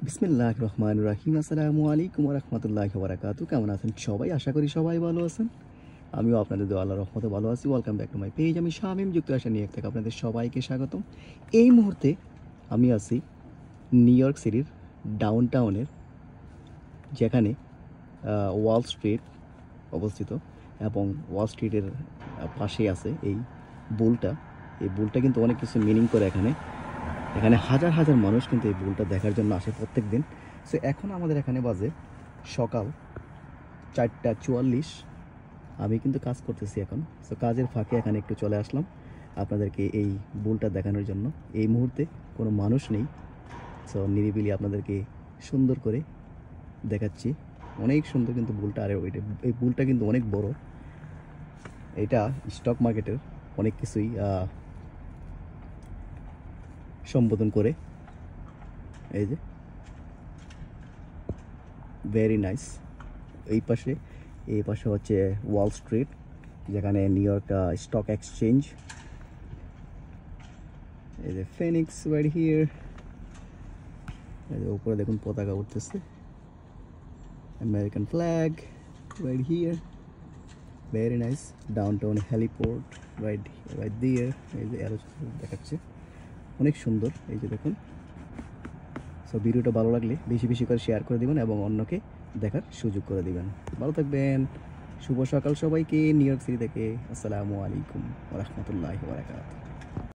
বিসমিল্লাহির রহমানির রহিম। আসসালামু আলাইকুম ওয়া রাহমাতুল্লাহি ওয়া বারাকাতুহু। কেমন আছেন সবাই? আশা করি সবাই ভালো আছেন। আমিও আপনাদের দোয়া আল্লাহর রহমতে ভালো আছি। Welcome back to my page. আমি শামীম যুক্তরাষ্ট্র নিউ ইয়র্ক থেকে আপনাদের সবাইকে স্বাগতম। এই মুহূর্তে আমি আছি নিউ ইয়র্ক সিটির ডাউনটাউনের, যেখানে ওয়াল স্ট্রিট অবস্থিত এবং ওয়াল স্ট্রিটের পাশেই আছে এই বুলটা। এই বুলটা কিন্তু অনেক কিছু মিনিং করে এখানে। এখানে হাজার হাজার মানুষ কিন্তু এই বুলটা দেখার জন্য আসে প্রত্যেক দিন। সো এখন আমাদের এখানে বাজে সকাল 4:44। আমি কিন্তু কাজ করতেছি এখন। সো কাজের ফাঁকে এখানে একটু চলে আসলাম আপনাদেরকে এই বুলটা দেখানোর জন্য। এই মুহূর্তে কোনো মানুষ নেই। সো নিরিবিলি আপনাদেরকে সুন্দর করে দেখাচ্ছি। অনেক সুন্দর কিন্তু বুলটা। আর এই বুলটা কিন্তু অনেক বড়। এটা স্টক মার্কেটের অনেক কিছুই সম্বোধন করে। এই যে ভেরি নাইস। এই পাশে হচ্ছে ওয়াল স্ট্রিট, যেখানে নিউ ইয়র্ক স্টক এক্সচেঞ্জ। এই যে ফিনিক্স রাইট হিয়ার। এই যে উপরে দেখুন পতাকা উঠতেছে, American flag right here. Very nice. Downtown heliport right দিয়ার। এই যে আরো দেখাচ্ছে, অনেক সুন্দর। এই যে দেখুন। সো ভিডিওটা ভালো লাগলে বেশি বেশি করে শেয়ার করে দিবেন এবং অন্যকে দেখার সুযোগ করে দিবেন। ভালো থাকবেন। শুভ সকাল সবাইকে নিউ ইয়র্ক সিটি থেকে। আসসালামু আলাইকুম ওয়া রাহমাতুল্লাহি ওয়া বারাকাতুহু।